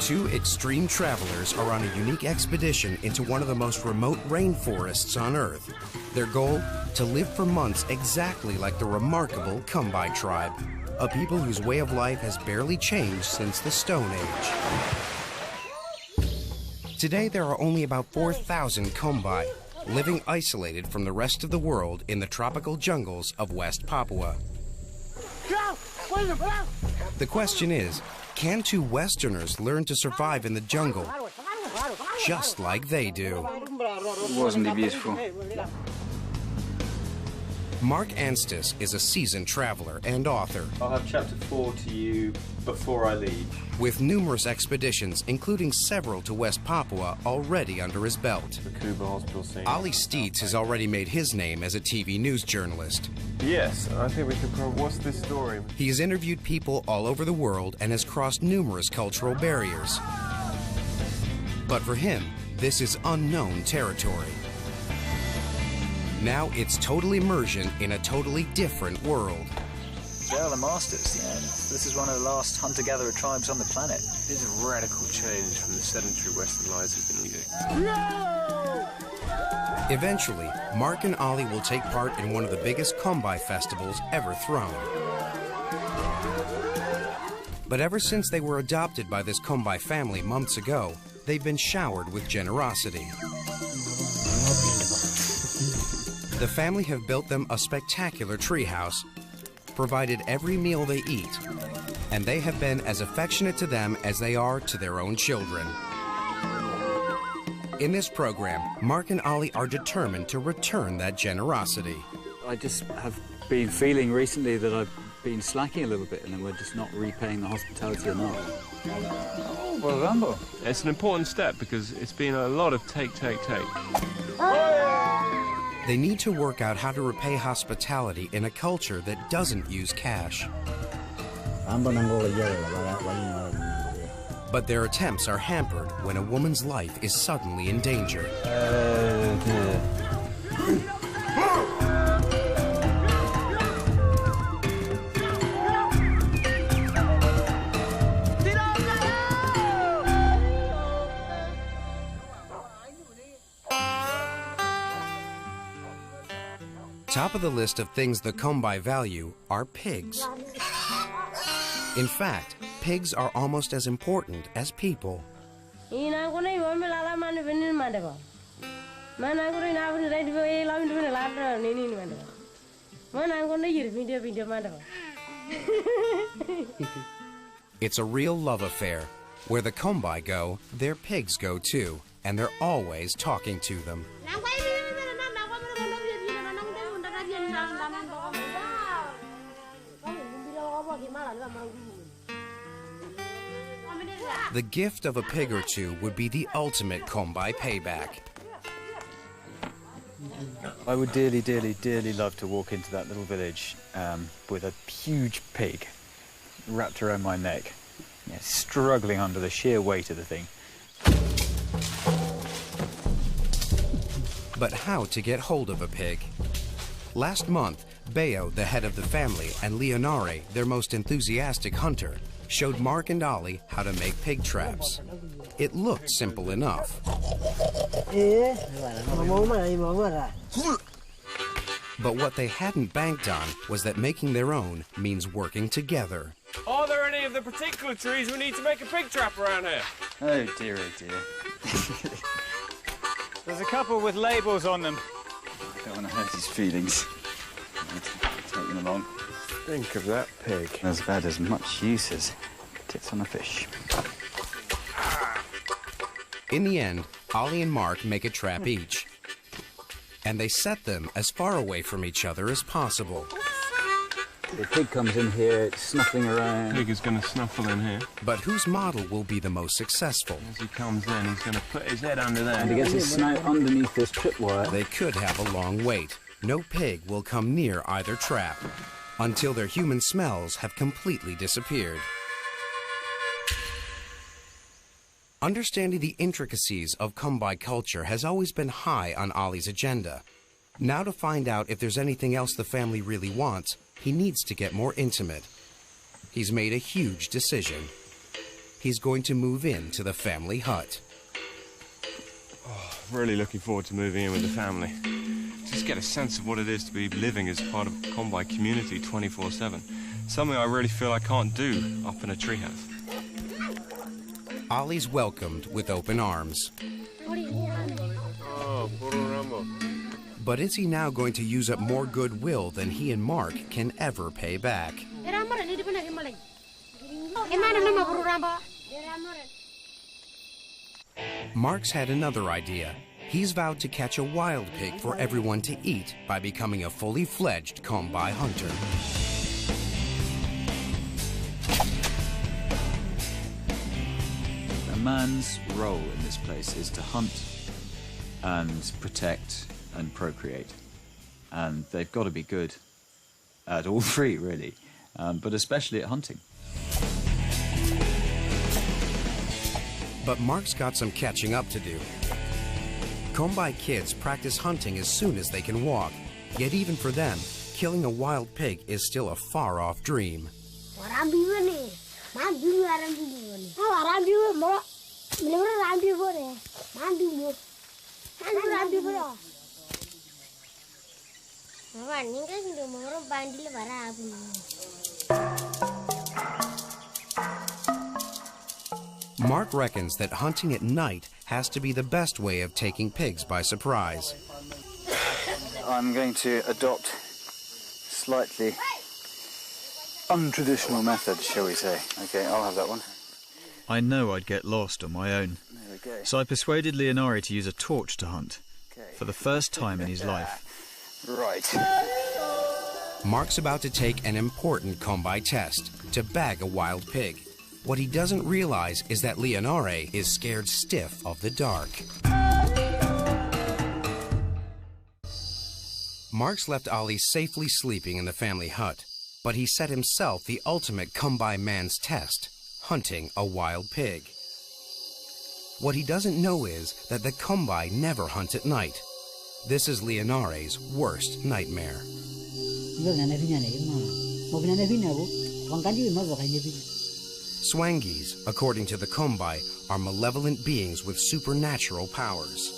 Two extreme travelers are on a unique expedition into one of the most remote rainforests on Earth. Their goal? To live for months exactly like the remarkable Kombai tribe, a people whose way of life has barely changed since the Stone Age. Today there are only about 4,000 Kombai, living isolated from the rest of the world in the tropical jungles of West Papua. The question is, can two Westerners learn to survive in the jungle just like they do? Wasn't he beautiful? Mark Anstis is a seasoned traveler and author. I'll have chapter 4 to you before I leave. With numerous expeditions, including several to West Papua, already under his belt. The Cuba hospital scene. Ali Steeds has already made his name as a TV news journalist. Yes, I think we can probably... What's this story? He has interviewed people all over the world and has crossed numerous cultural barriers. But for him, this is unknown territory. Now it's total immersion in a totally different world. They're the masters, yeah. This is one of the last hunter-gatherer tribes on the planet. It is a radical change from the sedentary Western lives we've been leading. No! Eventually, Mark and Ali will take part in one of the biggest Kombai festivals ever thrown. But ever since they were adopted by this Kombai family months ago, they've been showered with generosity. The family have built them a spectacular treehouse, provided every meal they eat, and they have been as affectionate to them as they are to their own children. In this program, Mark and Ali are determined to return that generosity. I just have been feeling recently that I've been slacking a little bit and that we're just not repaying the hospitality enough. Well, Rambo. It's an important step because it's been a lot of take. They need to work out how to repay hospitality in a culture that doesn't use cash. But their attempts are hampered when a woman's life is suddenly in danger. Top of the list of things the Kombai value are pigs. In fact, pigs are almost as important as people. It's a real love affair. Where the Kombai go, their pigs go too, and they're always talking to them. The gift of a pig or two would be the ultimate Kombai payback. I would dearly, dearly, dearly love to walk into that little village with a huge pig wrapped around my neck, struggling under the sheer weight of the thing. But how to get hold of a pig? Last month, Bayo, the head of the family, and Leonare, their most enthusiastic hunter, showed Mark and Ali how to make pig traps. It looked simple enough. But what they hadn't banked on was that making their own means working together. Are there any of the particular trees we need to make a pig trap around here? Oh dear, oh dear. There's a couple with labels on them. I don't want to hurt his feelings. Take them along. Think of that pig. That's about as much use as tits on a fish. In the end, Ali and Mark make a trap each. And they set them as far away from each other as possible. The pig comes in here, it's snuffling around. Pig is going to snuffle in here. But whose model will be the most successful? As he comes in, he's going to put his head under there. And he gets his snout underneath this tripwire. They could have a long wait. No pig will come near either trap until their human smells have completely disappeared. Understanding the intricacies of Kombai culture has always been high on Ali's agenda. Now to find out if there's anything else the family really wants, he needs to get more intimate. He's made a huge decision. he's going to move into the family hut. Oh, really looking forward to moving in with the family. Just get a sense of what it is to be living as part of a Kombai community 24/7. Something I really feel I can't do up in a treehouse. Ollie's welcomed with open arms. Oh, But is he now going to use up more goodwill than he and Mark can ever pay back? Mark's had another idea. He's vowed to catch a wild pig for everyone to eat by becoming a fully fledged Kombai hunter. A man's role in this place is to hunt and protect and procreate. And they've got to be good at all three, really, but especially at hunting. But Mark's got some catching up to do. Kombai kids practice hunting as soon as they can walk, yet even for them, killing a wild pig is still a far-off dream. Mark reckons that hunting at night has to be the best way of taking pigs by surprise. I'm going to adopt slightly untraditional methods, shall we say. Okay, I'll have that one. I know I'd get lost on my own, so I persuaded Leonari to use a torch to hunt, for the first time in his life. Right. Mark's about to take an important Kombai test, to bag a wild pig. What he doesn't realize is that Leonare is scared stiff of the dark. Mark's left Ollie safely sleeping in the family hut, but he set himself the ultimate Kombai man's test, hunting a wild pig. What he doesn't know is that the Kombai never hunt at night. This is Leonare's worst nightmare. Swangis, according to the Kombai, are malevolent beings with supernatural powers.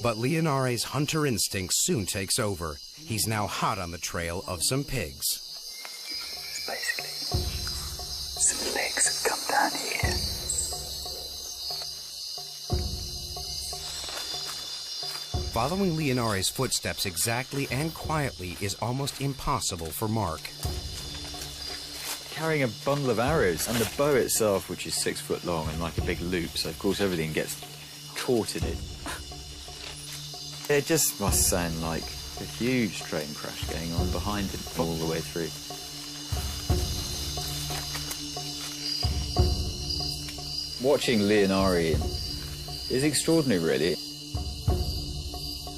But Leonare's hunter instinct soon takes over. He's now hot on the trail of some pigs. Basically, some pigs have come down here. Following Leonare's footsteps exactly and quietly is almost impossible for Mark. Carrying a bundle of arrows and the bow itself, which is 6 foot long and like a big loop, so of course everything gets caught in it. It just must sound like a huge train crash going on behind him all the way through. Watching Leonari is extraordinary, really.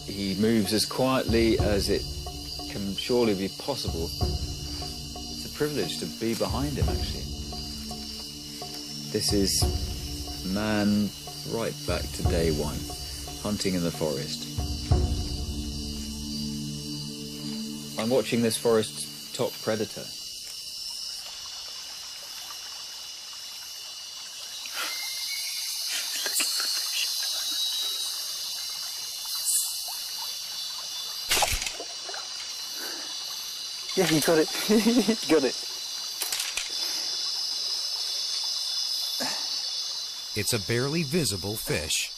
He moves as quietly as it can surely be possible. It's a privilege to be behind him, actually. This is man right back to day one, hunting in the forest. I'm watching this forest's top predator. Yeah, you got it. You got it. It's a barely visible fish.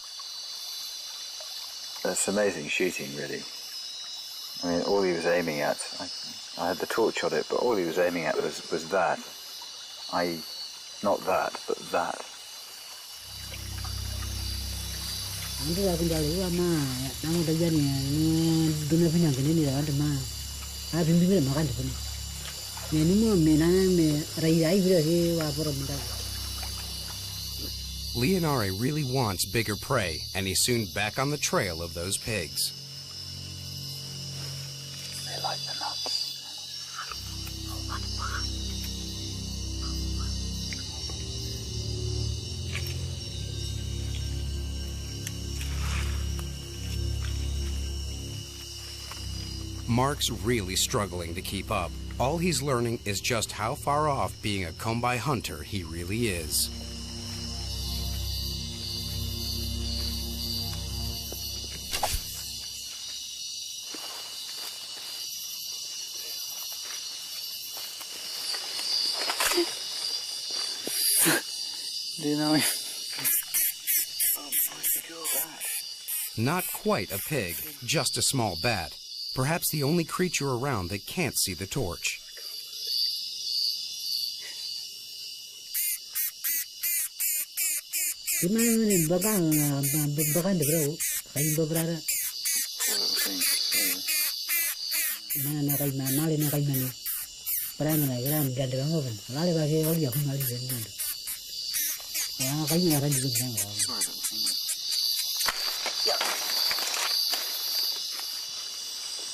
That's amazing shooting, really. I mean, all he was aiming at, I had the torch on it, but all he was aiming at was that. Not that, but that. Leonare really wants bigger prey, and he's soon back on the trail of those pigs. They like the nuts. Mark's really struggling to keep up. All he's learning is just how far off being a Kombai hunter he really is. Do you know? Not quite a pig, just a small bat. Perhaps the only creature around that can't see the torch.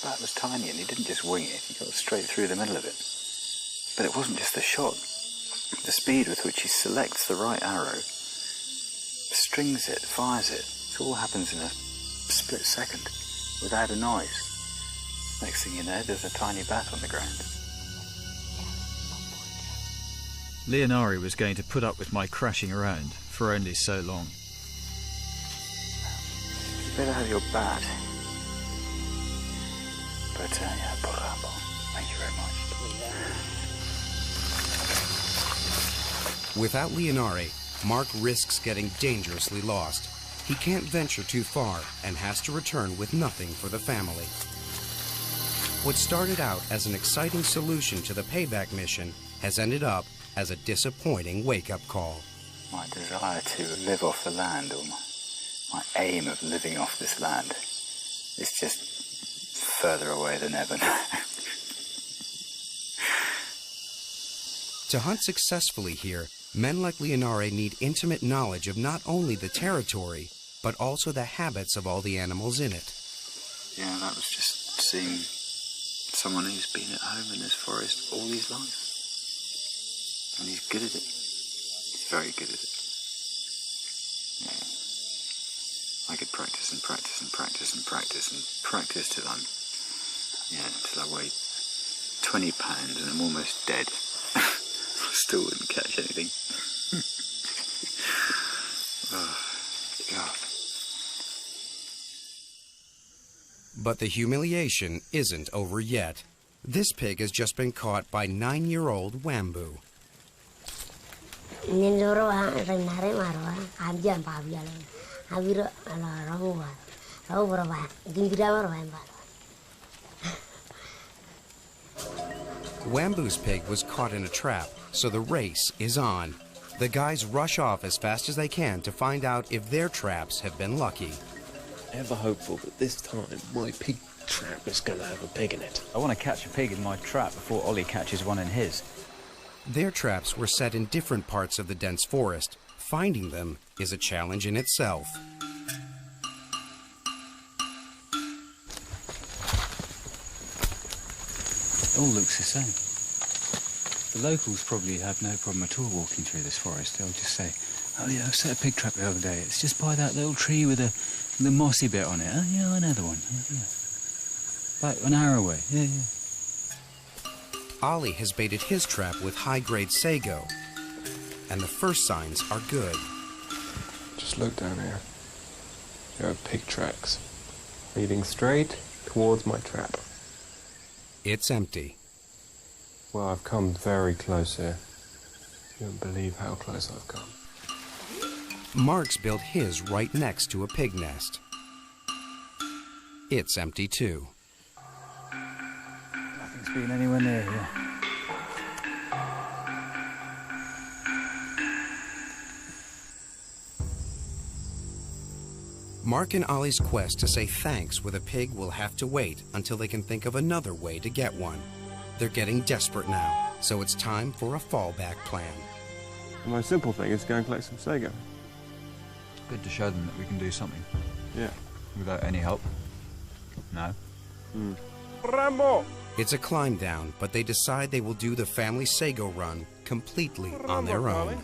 That was tiny, and he didn't just wing it, he got straight through the middle of it. But it wasn't just the shot. The speed with which he selects the right arrow, strings it, fires it, it all happens in a split second, without a noise. Next thing you know, there's a tiny bat on the ground. Leonare was going to put up with my crashing around for only so long. You better have your bat. But yeah, thank you very much. Without Leonare, Mark risks getting dangerously lost. He can't venture too far and has to return with nothing for the family. What started out as an exciting solution to the payback mission has ended up as a disappointing wake-up call. My desire to live off the land, or my aim of living off this land, is just further away than ever now. To hunt successfully here, men like Leonare need intimate knowledge of not only the territory, but also the habits of all the animals in it. Yeah, that was just seeing someone who's been at home in this forest all his life. And he's good at it. He's very good at it. Yeah. I could practice and practice and practice and practice and practice till I weigh 20 pounds and I'm almost dead. I still wouldn't catch anything. Oh, God. But the humiliation isn't over yet. This pig has just been caught by 9-year-old Wambu. Wambu's pig was caught in a trap, so the race is on. The guys rush off as fast as they can to find out if their traps have been lucky. Ever hopeful that this time my pig trap is going to have a pig in it. I want to catch a pig in my trap before Ollie catches one in his. Their traps were set in different parts of the dense forest. Finding them is a challenge in itself. It all looks the same. The locals probably have no problem at all walking through this forest. They'll just say, oh yeah, I set a pig trap the other day. It's just by that little tree with the mossy bit on it. Oh yeah, another one. Yeah. Like an hour away. Yeah. Ollie has baited his trap with high-grade sago, and the first signs are good. Just look down here. There are pig tracks leading straight towards my trap. It's empty. Well, I've come very close here. You won't believe how close I've come. Mark's built his right next to a pig nest. It's empty too. Nothing's been anywhere near here. Mark and Ollie's quest to say thanks with a pig will have to wait until they can think of another way to get one. They're getting desperate now, so it's time for a fallback plan. The most simple thing is to go and collect some sago. Good to show them that we can do something. Yeah. Without any help. No. Rambo! It's a climb down, but they decide they will do the family sago run completely on their own.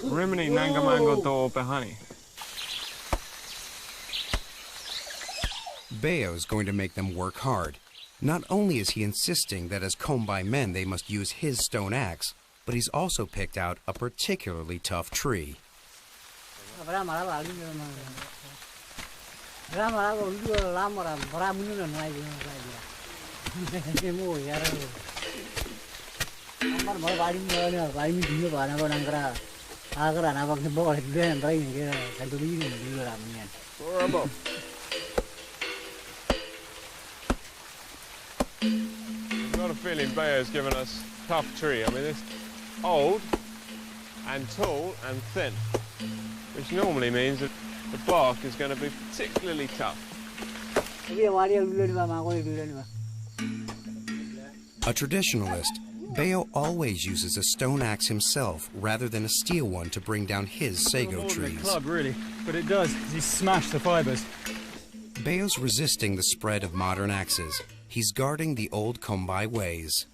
Rimini Nangamango do Behani. Bayo's going to make them work hard. Not only is he insisting that as Kombai men they must use his stone axe, but he's also picked out a particularly tough tree. I've got a feeling Bayo's given us a tough tree. I mean, it's old and tall and thin, which normally means that the bark is going to be particularly tough. A traditionalist, Bayo always uses a stone axe himself rather than a steel one to bring down his sago trees. Club, really, but it does. He smashed the fibers. Bayo's resisting the spread of modern axes. He's guarding the old Kombai ways.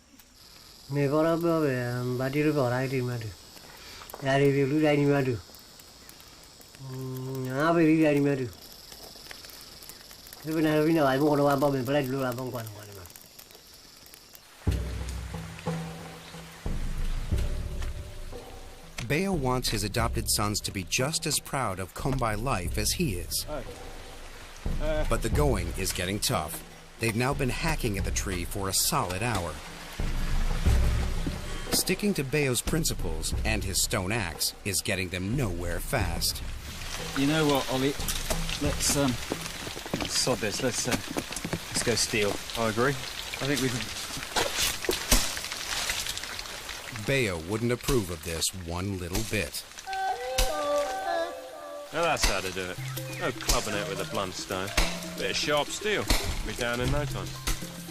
Bayo wants his adopted sons to be just as proud of Kombai life as he is. But the going is getting tough. They've now been hacking at the tree for a solid hour. Sticking to Bayo's principles and his stone axe is getting them nowhere fast. You know what, Ollie? Let's sod this. Let's go steel. I agree. I think we can. Bayo wouldn't approve of this one little bit. Now that's how to do it. No clubbing it with a blunt stone. Bit of sharp steel. Be down in no time.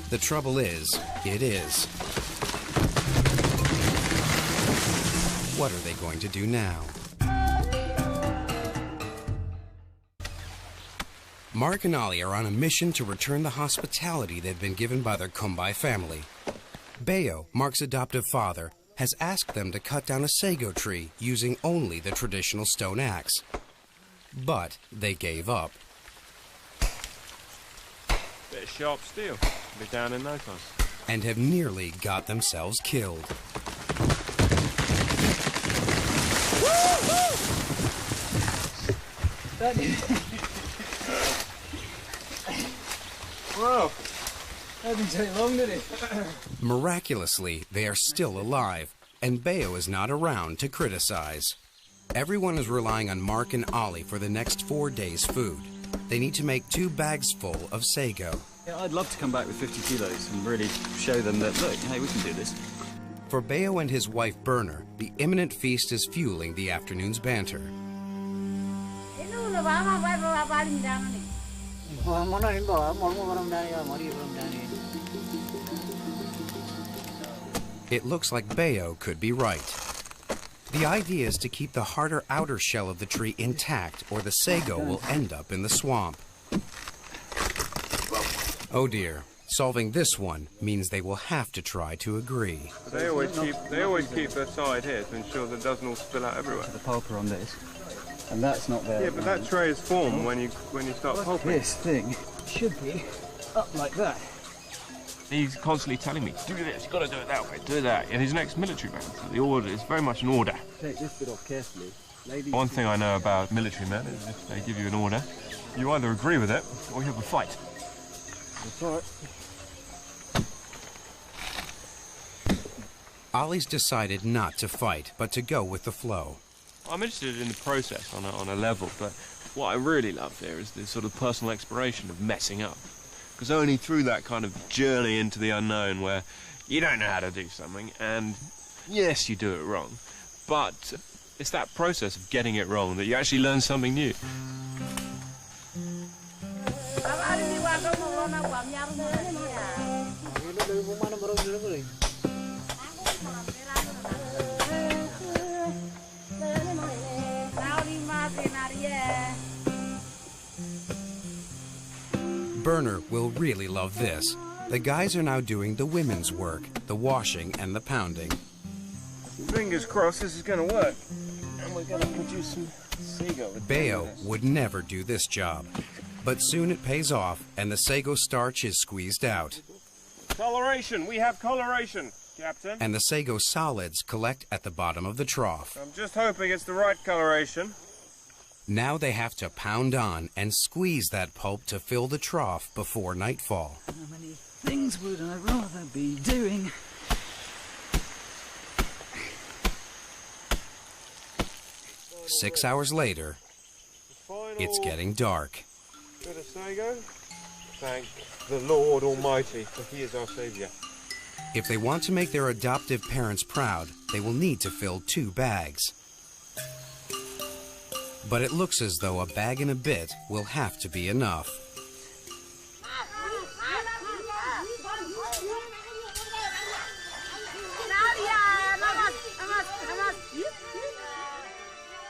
The trouble is, it is. What are they going to do now? Mark and Ollie are on a mission to return the hospitality they've been given by their Kombai family. Bayo, Mark's adoptive father, has asked them to cut down a sago tree using only the traditional stone axe. But they gave up. Bit of sharp steel. Be down in no time. And have nearly got themselves killed. Whoa! That didn't take long, did it? Miraculously, they are still alive, and Bayo is not around to criticize. Everyone is relying on Mark and Ollie for the next 4 days' food. They need to make 2 bags full of sago. Yeah, I'd love to come back with 50 kilos and really show them that, look, hey, we can do this. For Bayo and his wife Berner, the imminent feast is fueling the afternoon's banter. It looks like Bayo could be right. The idea is to keep the harder outer shell of the tree intact, or the sago will end up in the swamp. Oh dear, solving this one means they will have to try to agree. They always keep their side here to ensure that it doesn't all spill out everywhere. The pulper on this, and that's not there. Yeah, but that tray is formed when you start pulping. This thing should be up like that. He's constantly telling me, do this, you've got to do it that way, do that. And he's an ex-military man, so the order is very much an order. Take this bit off carefully. Ladies. One thing I know about military men is if they give you an order, you either agree with it or you have a fight. That's all right. Ollie's decided not to fight, but to go with the flow. I'm interested in the process on a level, but what I really love here is this sort of personal exploration of messing up. Because only through that kind of journey into the unknown where you don't know how to do something, and yes, you do it wrong, but it's that process of getting it wrong that you actually learn something new. Burner will really love this. The guys are now doing the women's work, the washing and the pounding. Fingers crossed this is going to work. And we're going to produce some sago. Bayo would never do this job. But soon it pays off and the sago starch is squeezed out. Coloration! We have coloration, Captain. And the sago solids collect at the bottom of the trough. I'm just hoping it's the right coloration. Now they have to pound on and squeeze that pulp to fill the trough before nightfall. How many things would I rather be doing? Six hours later, it's getting dark. Bit of sago. Thank the Lord Almighty, for He is our Saviour. If they want to make their adoptive parents proud, they will need to fill 2 bags. But it looks as though a bag and a bit will have to be enough.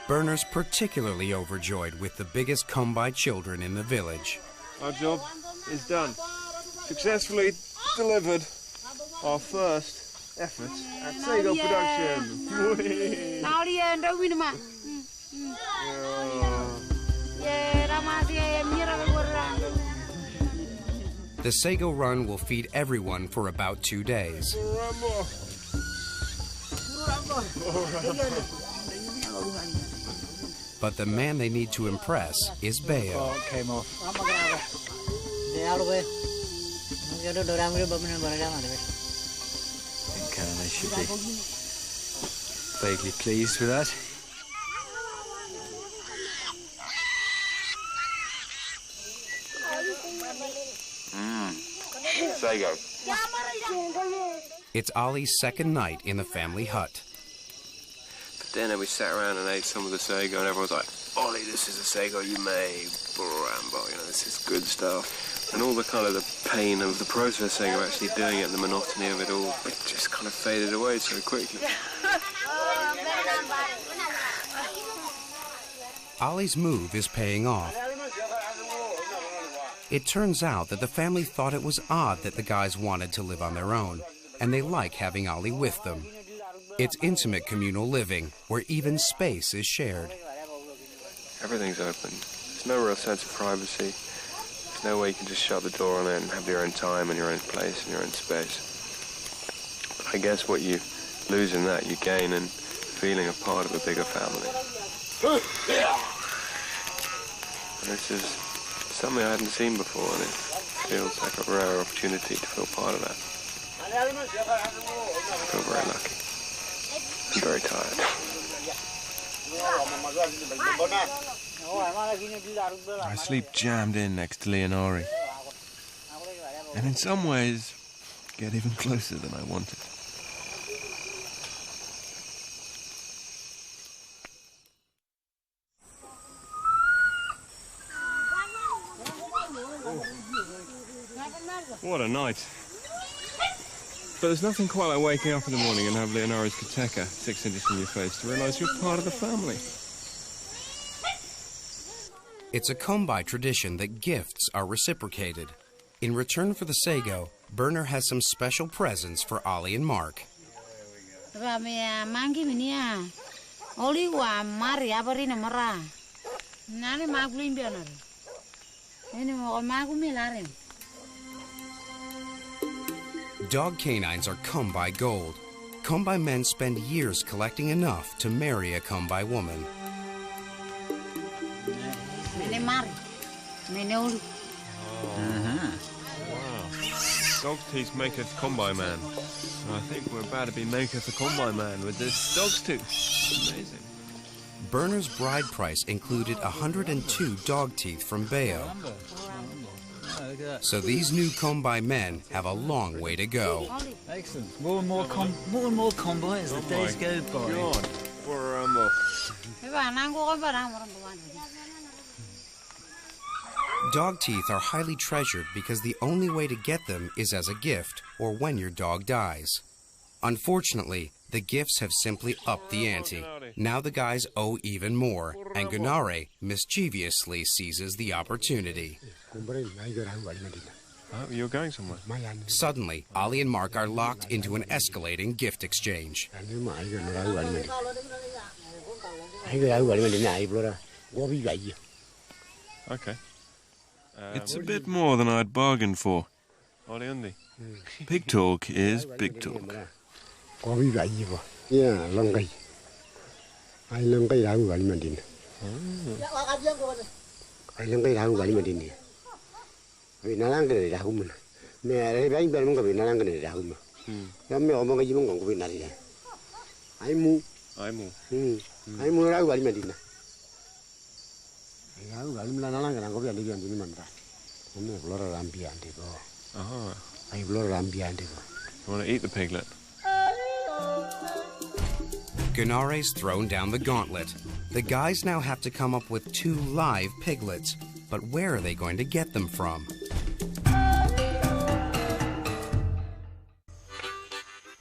Burner's particularly overjoyed with the biggest come-by children in the village. Our job is done. Successfully delivered our first effort at sago production. The sago run will feed everyone for about 2 days. But the man they need to impress is Bayo. Oh, it came off. Okay, they should be vaguely pleased with that. Sago. It's Ollie's second night in the family hut. For dinner we sat around and ate some of the sago and everyone was like, Ollie, this is the sago you made. Rambo, you know, this is good stuff. And all the kind of the pain of the processing of actually doing it and the monotony of it all, it just kind of faded away so quickly. Ollie's move is paying off. It turns out that the family thought it was odd that the guys wanted to live on their own, and they like having Ollie with them. It's intimate communal living, where even space is shared. Everything's open. There's no real sense of privacy. There's no way you can just shut the door on it and have your own time and your own place and your own space. But I guess what you lose in that, you gain in feeling a part of a bigger family. This is something I hadn't seen before, and it feels like a rare opportunity to feel part of that. I feel very lucky. I'm very tired. I sleep jammed in next to Leonori, and in some ways get even closer than I wanted. What a night. But there's nothing quite like waking up in the morning and have Leonori's Kateka 6 inches from your face to realise you're part of the family. It's a come-by tradition that gifts are reciprocated. In return for the sago, Burner has some special presents for Ollie and Mark. Dog canines are come-by gold. Come-by men spend years collecting enough to marry a come-by woman. Dog's teeth maketh come-by man. And I think we're about to be maketh a come-by man with this dog's tooth. Amazing. Burner's bride price included 102 dog teeth from Bayo. So these new come-by men have a long way to go. Excellent. More and more come-by as the days go by. God, we're Dog teeth are highly treasured because the only way to get them is as a gift or when your dog dies. Unfortunately, The gifts have simply upped the ante. Now the guys owe even more, and Gunare mischievously seizes the opportunity. Oh, you're going somewhere. Suddenly, Ali and Mark are locked into an escalating gift exchange. Okay. It's a bit more than I'd bargained for. Big talk is big talk. You want to eat the piglet? Gunare's thrown down the gauntlet. The guys now have to come up with 2 live piglets. But where are they going to get them from?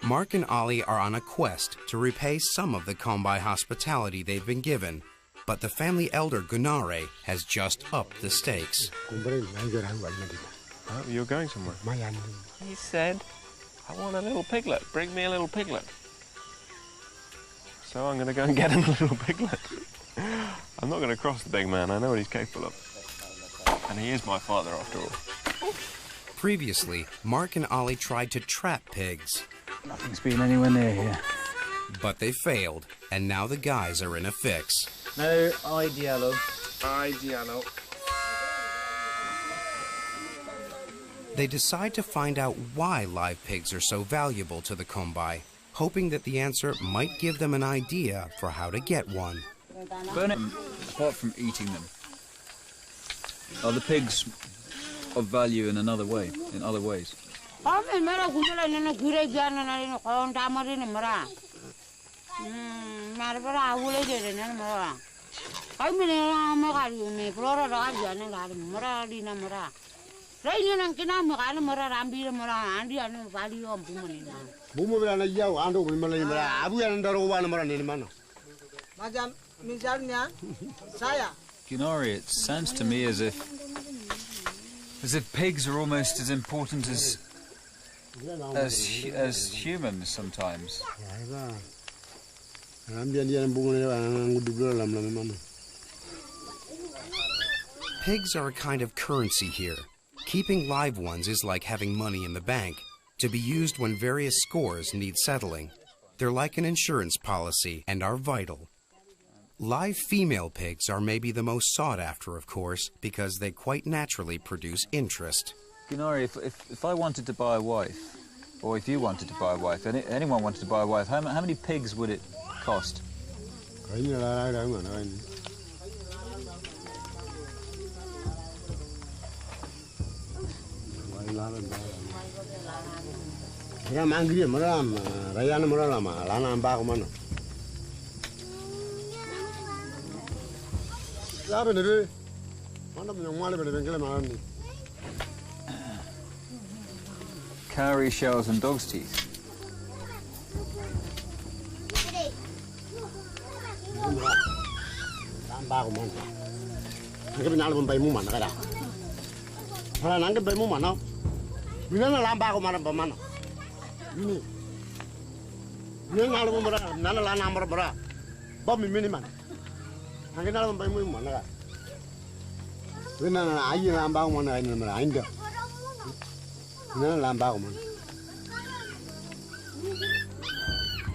Mark and Ali are on a quest to repay some of the Kombai hospitality they've been given. But the family elder Gunare has just upped the stakes. Oh, you're going somewhere. He said, I want a little piglet. Bring me a little piglet. So I'm going to go and get him a little piglet. I'm not going to cross the big man. I know what he's capable of. And he is my father, after all. Previously, Mark and Ali tried to trap pigs. Nothing's been anywhere near here. But they failed, and now the guys are in a fix. No, dialogue. Diallo. They decide to find out why live pigs are so valuable to the Kombai, hoping that the answer might give them an idea for how to get one. Burn it. Apart from eating them, are the pigs of value in another way, in other ways? Gunari, it sounds to me as if pigs are almost as important as humans sometimes. Pigs are a kind of currency here. Keeping live ones is like having money in the bank, to be used when various scores need settling. They're like an insurance policy and are vital. Live female pigs are maybe the most sought after, of course, because they quite naturally produce interest. Gunari, if I wanted to buy a wife, or if you wanted to buy a wife, anyone wanted to buy a wife, how many pigs would it cost? Cowrie shells and dog's teeth.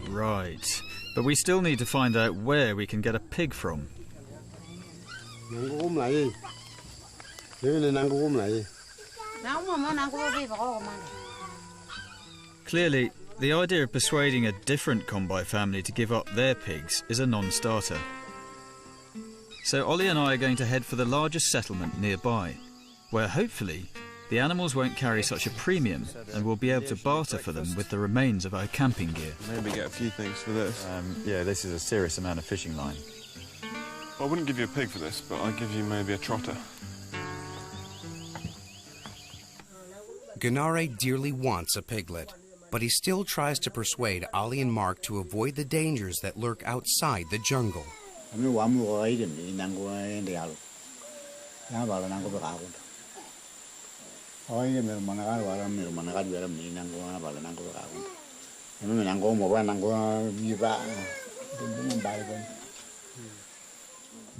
Right, but we still need to find out where we can get a pig from. Clearly, the idea of persuading a different Kombai family to give up their pigs is a non-starter. So Ollie and I are going to head for the largest settlement nearby, where hopefully the animals won't carry such a premium and we'll be able to barter for them with the remains of our camping gear. Maybe get a few things for this. Yeah, this is a serious amount of fishing line. I wouldn't give you a pig for this, but I'd give you maybe a trotter. Gunare dearly wants a piglet, but he still tries to persuade Ali and Mark to avoid the dangers that lurk outside the jungle.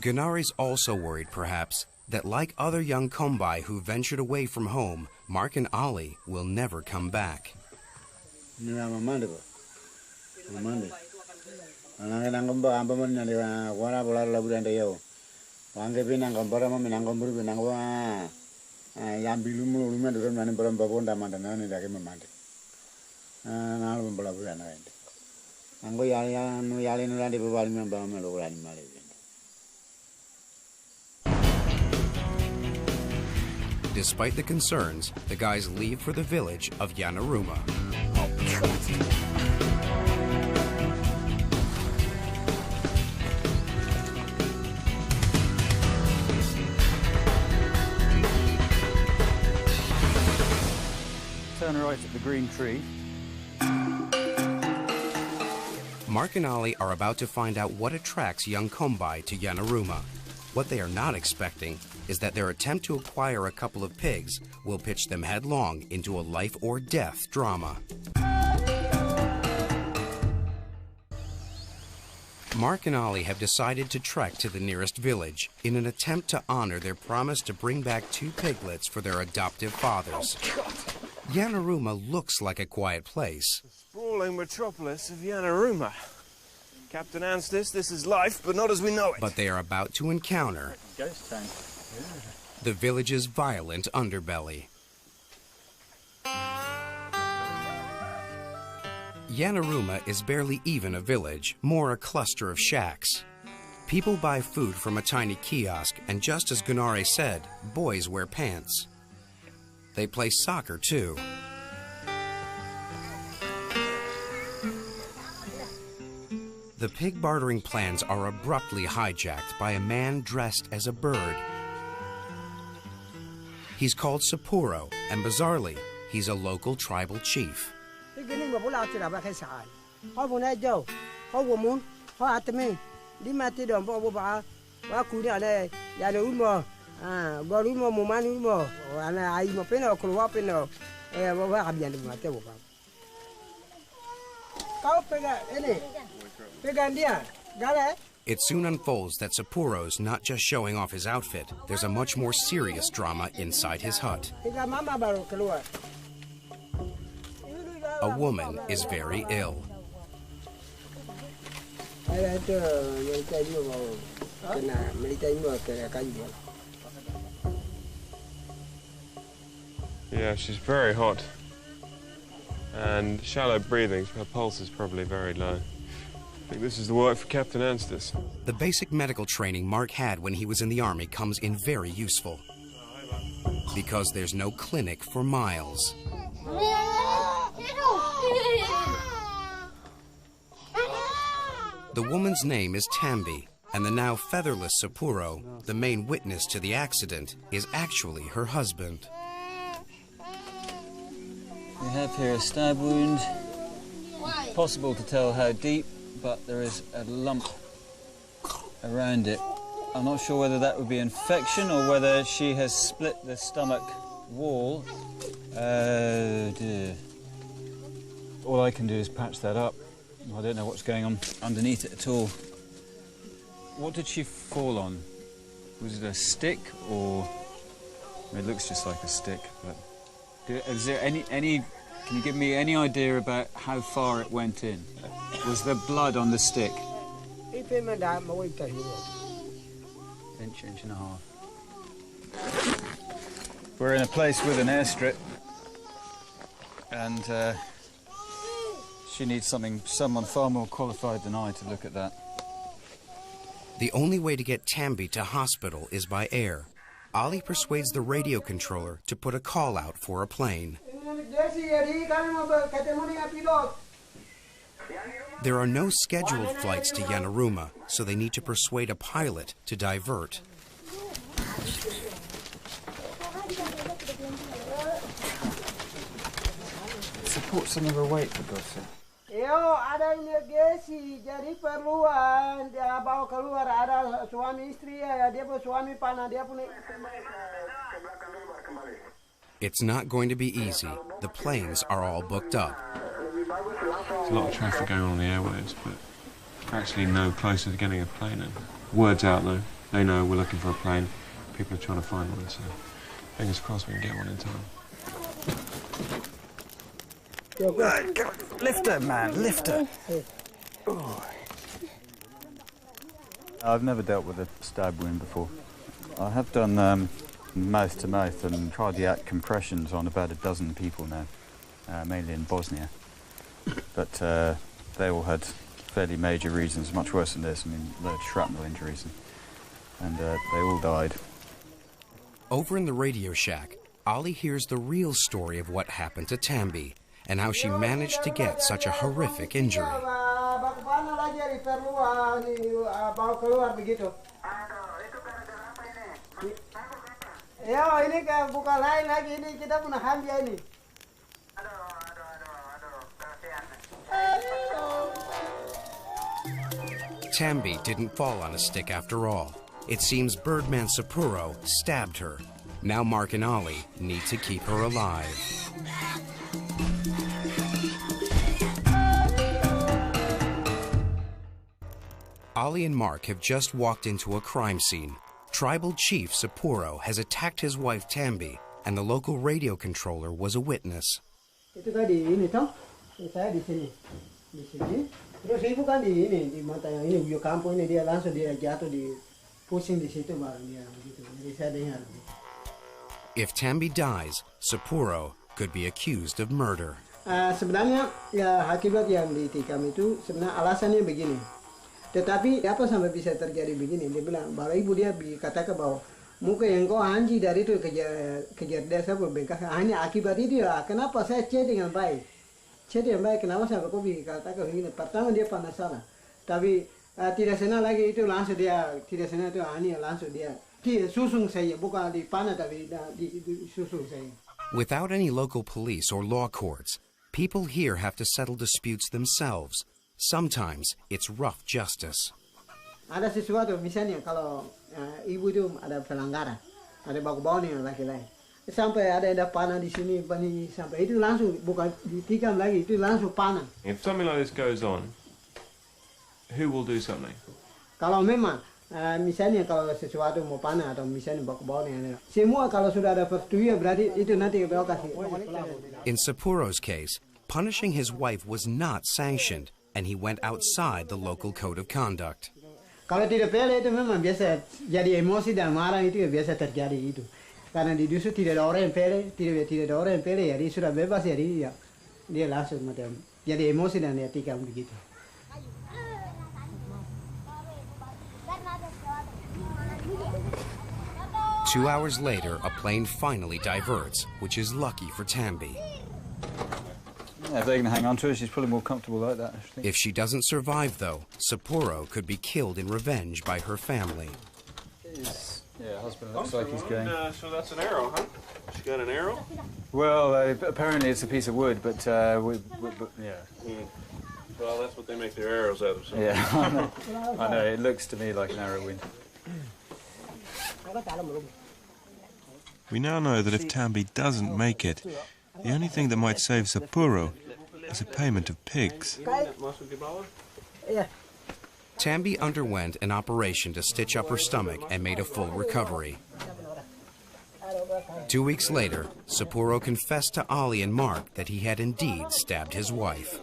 Gunari's also worried, perhaps, that like other young Kombai who ventured away from home, Mark and Ali will never come back. Despite the concerns, the guys leave for the village of Yanaruma. Turn right at the green tree. Mark and Ali are about to find out what attracts young Kombai to Yanaruma. What they are not expecting is that their attempt to acquire a couple of pigs will pitch them headlong into a life or death drama. Mark and Ali have decided to trek to the nearest village in an attempt to honor their promise to bring back 2 piglets for their adoptive fathers. Yanaruma looks like a quiet place. The sprawling metropolis of Yanaruma. Captain Anstis, this is life, but not as we know it. But they are about to encounter Ghost town. the village's violent underbelly. Yanaruma is barely even a village, more a cluster of shacks. People buy food from a tiny kiosk, and just as Gunare said, boys wear pants. They play soccer too. The pig bartering plans are abruptly hijacked by a man dressed as a bird. He's called Sapporo, and bizarrely, he's a local tribal chief. It soon unfolds that Sapporo's not just showing off his outfit. There's a much more serious drama inside his hut. A woman is very ill. Yeah, she's very hot. And shallow breathing, her pulse is probably very low. I think this is the work for Captain Anstis. The basic medical training Mark had when he was in the army comes in very useful. Because there's no clinic for miles. The woman's name is Tambi, and the now featherless Sapporo, the main witness to the accident, is actually her husband. We have here a stab wound. Possible to tell how deep, but there is a lump around it. I'm not sure whether that would be infection or whether she has split the stomach wall. Dear. All I can do is patch that up. I don't know what's going on underneath it at all. What did she fall on? Was it a stick or... It looks just like a stick, but... Is there any... Can you give me any idea about how far it went in? Was there blood on the stick? Inch and a half. We're in a place with an airstrip, and she needs someone far more qualified than I to look at that. The only way to get Tambi to hospital is by air. Ali persuades the radio controller to put a call out for a plane. There are no scheduled flights to Yanaruma, so they need to persuade a pilot to divert. support some of her weight, for God's sake. Yo, ada imigrasi, jadi perlu dia bawa keluar, ada suami istri ya, dia pun suami panah, dia pun. It's not going to be easy. The planes are all booked up. There's a lot of traffic going on the airwaves, but actually no closer to getting a plane in. Word's out though. They know we're looking for a plane. People are trying to find one, so fingers crossed we can get one in time. Lift her, man, lift her. I've never dealt with a stab wound before. I have done mouth to mouth and cardiac compressions on about a dozen people now, mainly in Bosnia. But they all had fairly major reasons, much worse than this. I mean, they had shrapnel injuries, and they all died. Over in the radio shack, Ali hears the real story of what happened to Tambi and how she managed to get such a horrific injury. Tambi didn't fall on a stick after all. It seems Birdman Sapuro stabbed her. Now Mark and Ali need to keep her alive. Ali and Mark have just walked into a crime scene. Tribal chief Sapuro has attacked his wife Tambi, and the local radio controller was a witness. Itu tadi ini toh, saya di sini, di sini. Terus ibu kan di ini, di mata yang ini, view kampung ini dia langsung dia jatuh di pusing di situ baru dia begitu. Jadi saya dengar. If Tambi dies, Sapuro could be accused of murder. Sebenarnya ya akibat yang ditikam itu sebenarnya alasannya begini. Tetapi apa sampai bisa terjadi begini? Dia bilang bahwa ibu dia katakan bahwa muka yang kau anji dari itu kejar dia saya berbengkak hanya akibat itu ya. Kenapa saya chat dengan baik? Chat dengan baik kenapa sampai kau katakan begini? Pertama dia penasaran, tapi tidak senang lagi itu langsung dia tidak senang itu hanya langsung dia susung saya bukan di panah tapi di susung saya. Without any local police or law courts, people here have to settle disputes themselves. Sometimes it's rough justice. Ada sesuatu misalnya kalau ibu itu ada pelanggaran, ada baku-baku yang laki-laki. Sampai ada panah di sini, sampai itu langsung bukan ditikam lagi, itu langsung panah. If something like this goes on, who will do something? Kalau memang misalnya kalau sesuatu mau panah atau misalnya baku-baku yang semua kalau sudah ada persetujuan berarti itu nanti kita kasih. In Sapuro's case, punishing his wife was not sanctioned, and he went outside the local code of conduct. Kalau tidak pele itu memang biasa jadi emosi dan marah itu biasa terjadi itu. Karena di dusun tidak ada orang yang pele, tidak ada orang yang pele, jadi sudah bebas jadi dia langsung macam jadi emosi dan dia tikam begitu. Two hours later, a plane finally diverts, which is lucky for Tambi. Yeah, if they can hang on to her, she's probably more comfortable like that, actually. If she doesn't survive, though, Sapuro could be killed in revenge by her family. Yeah, husband looks like he's going. So that's an arrow, huh? She got an arrow? Well, apparently it's a piece of wood, but yeah. Well, that's what they make their arrows out of. So. Yeah, I know. It looks to me like an arrow wound. We now know that if Tambi doesn't make it, the only thing that might save Sapuro is a payment of pigs. Tambi underwent an operation to stitch up her stomach and made a full recovery. 2 weeks later, Sapuro confessed to Ali and Mark that he had indeed stabbed his wife.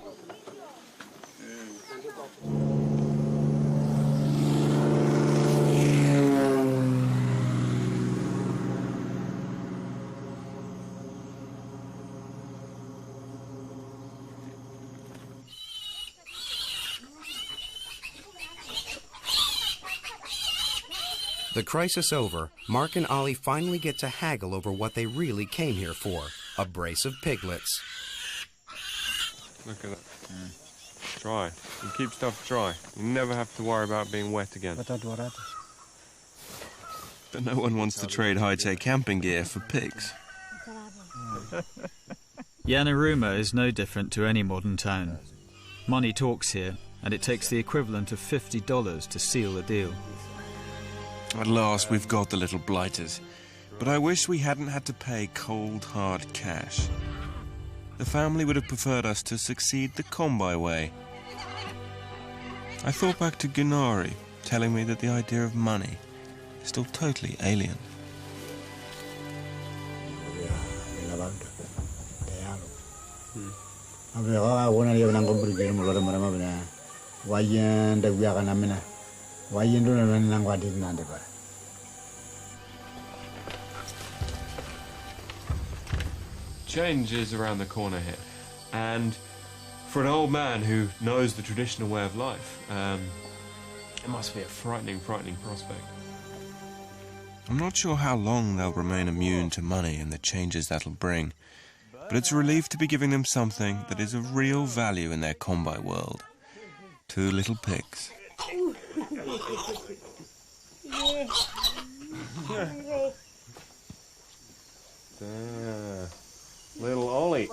The crisis over, Mark and Ali finally get to haggle over what they really came here for, a brace of piglets. Look at that. Dry. You keep stuff dry. You never have to worry about being wet again. But no one wants to trade high-tech camping gear for pigs. Yanaruma is no different to any modern town. Money talks here, and it takes the equivalent of $50 to seal a deal. At last we've got the little blighters, but I wish we hadn't had to pay cold, hard cash. The family would have preferred us to succeed the Kombai way. I thought back to Gunari, telling me that the idea of money is still totally alien. Change is around the corner here, and for an old man who knows the traditional way of life, it must be a frightening, frightening prospect. I'm not sure how long they'll remain immune to money and the changes that'll bring, but it's a relief to be giving them something that is of real value in their Kombai world. 2 little pigs. Little Ollie.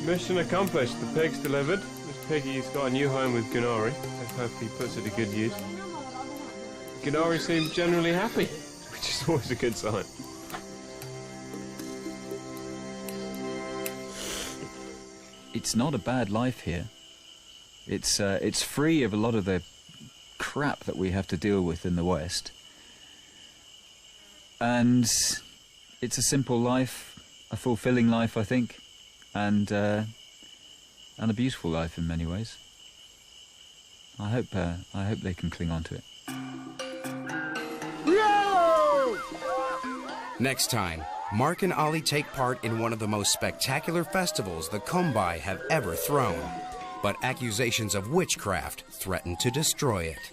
Mission accomplished. The pig's delivered. This piggy's got a new home with Gunari. Let's hope he puts it to good use. Gunari seems generally happy, which is always a good sign. It's not a bad life here. It's free of a lot of the crap that we have to deal with in the West. And it's a simple life, a fulfilling life, I think, and a beautiful life in many ways. I hope they can cling on to it. Next time, Mark and Ollie take part in one of the most spectacular festivals the Kombai have ever thrown. But accusations of witchcraft threaten to destroy it.